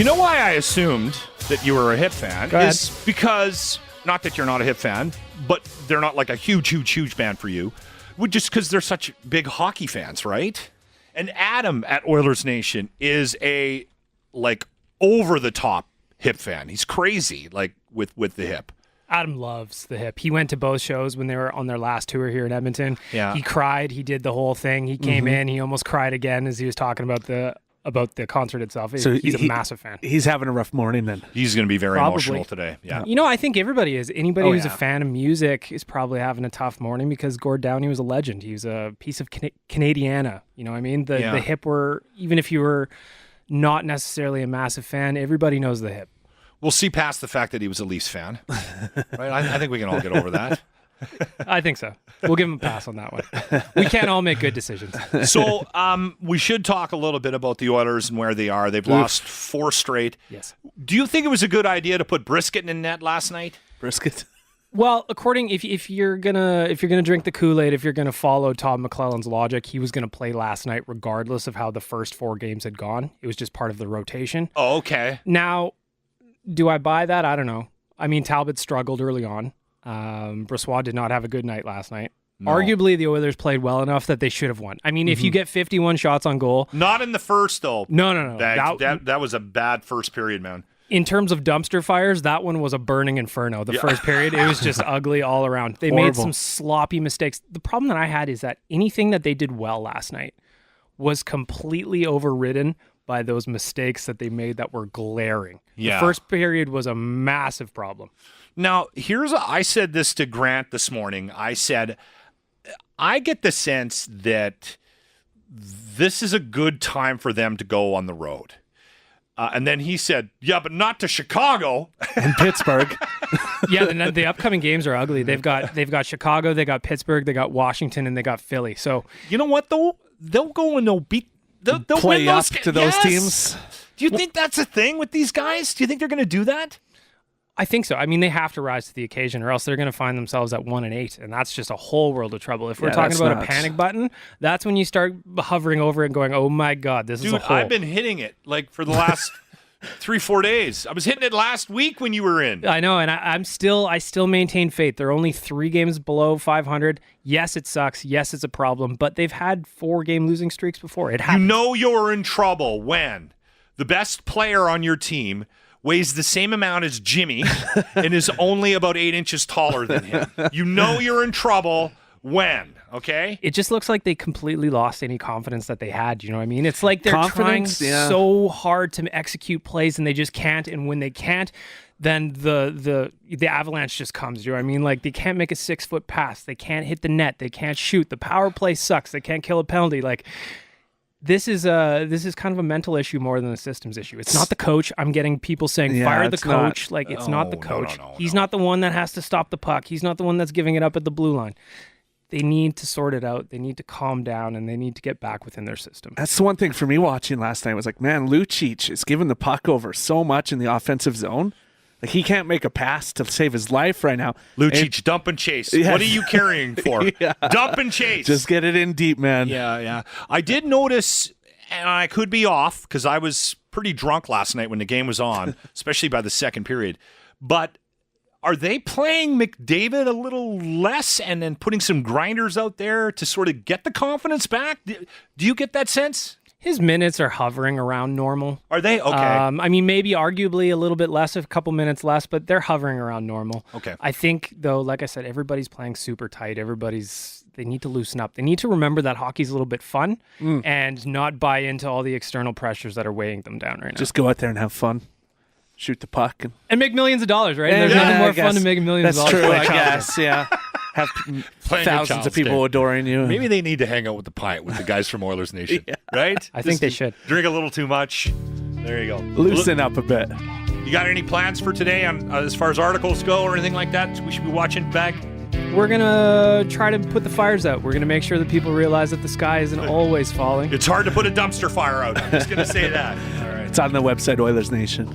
You know why I assumed that you were a Hip fan is because, not that you're not a Hip fan, but they're not like a huge band for you, just because they're such big hockey fans, right? And Adam at Oilers Nation is a like over-the-top Hip fan. He's crazy, like with the Hip. Adam loves the Hip. He went to both shows when they were on their last tour here in Edmonton. Yeah. He cried. He did the whole thing. He came in. He almost cried again as he was talking about the concert itself. So he's a massive fan. He's having a rough morning then. He's going to be very emotional today. Yeah. You know, I think everybody is. Anybody who's a fan of music is probably having a tough morning because Gord Downie was a legend. He was a piece of Canadiana. You know what I mean? The Hip were, even if you were not necessarily a massive fan, everybody knows the Hip. We'll see past the fact that he was a Leafs fan. Right? I think we can all get over that. I think so. We'll give him a pass on that one. We can't all make good decisions. So we should talk a little bit about the Oilers and where they are. They've lost 4 straight. Yes. Do you think it was a good idea to put Brisket in net last night? Brisket? Well, according if you're gonna drink the Kool-Aid, if you're gonna follow Todd McClellan's logic, he was gonna play last night regardless of how the first 4 games had gone. It was just part of the rotation. Oh, okay. Now, do I buy that? I don't know. I mean, Talbot struggled early on. Brossoit did not have a good night last night. No. Arguably, the Oilers played well enough that they should have won. I mean, if you get 51 shots on goal... Not in the first, though. No. That was a bad first period, man. In terms of dumpster fires, that one was a burning inferno. The first period, it was just ugly all around. They made some sloppy mistakes. The problem that I had is that anything that they did well last night was completely overridden by those mistakes that they made that were glaring. Yeah. The first period was a massive problem. Now, I said this to Grant this morning. I said, I get the sense that this is a good time for them to go on the road. And then he said, yeah, but not to Chicago. And Pittsburgh. Yeah, the upcoming games are ugly. They've got Chicago, they got Pittsburgh, they got Washington, and they got Philly. So you know what, though? They'll go and they'll play up to those teams. Do you think that's a thing with these guys? Do you think they're going to do that? I think so. I mean, they have to rise to the occasion or else they're going to find themselves at 1-8, and that's just a whole world of trouble. If we're talking about a panic button, that's when you start hovering over it and going, oh my God, this is a hole. I've been hitting it like for the last 3-4 days. I was hitting it last week when you were in. I know, and I still maintain faith. They're only 3 games below 500. Yes, it sucks. Yes, it's a problem, but they've had 4-game losing streaks before. It happens. You know you're in trouble when the best player on your team weighs the same amount as Jimmy and is only about 8 inches taller than him. You know you're in trouble when, okay? It just looks like they completely lost any confidence that they had. You know what I mean? It's like they're trying so hard to execute plays and they just can't. And when they can't, then the avalanche just comes. You know what I mean? Like they can't make a 6-foot pass. They can't hit the net. They can't shoot. The power play sucks. They can't kill a penalty. Like This is kind of a mental issue more than a systems issue. It's not the coach. I'm getting people saying fire the coach. It's not the coach. He's not the one that has to stop the puck. He's not the one that's giving it up at the blue line. They need to sort it out. They need to calm down and they need to get back within their system. That's the one thing for me watching last night was like, man, Lucic is giving the puck over so much in the offensive zone. Like he can't make a pass to save his life right now. Lucic, dump and chase. Yes. What are you carrying for? Dump and chase. Just get it in deep, man. Yeah. I did notice, and I could be off because I was pretty drunk last night when the game was on, especially by the second period. But are they playing McDavid a little less and then putting some grinders out there to sort of get the confidence back? Do you get that sense? His minutes are hovering around normal. Are they? Okay. I mean, maybe arguably a little bit less, a couple minutes less, but they're hovering around normal. Okay. I think, though, like I said, everybody's playing super tight. They need to loosen up. They need to remember that hockey's a little bit fun and not buy into all the external pressures that are weighing them down right now. Just go out there and have fun. Shoot the puck. And make millions of dollars, right? There's nothing more fun than making millions of dollars. That's true, I guess, yeah. Have thousands of people adoring you. Maybe they need to hang out with the pint with the guys from Oilers Nation, right? I think they should. Drink a little too much. There you go. Loosen up a bit. You got any plans for today on as far as articles go or anything like that we should be watching back? We're going to try to put the fires out. We're going to make sure that people realize that the sky isn't always falling. It's hard to put a dumpster fire out. I'm just going to say that. All right. It's on the website, Oilers Nation.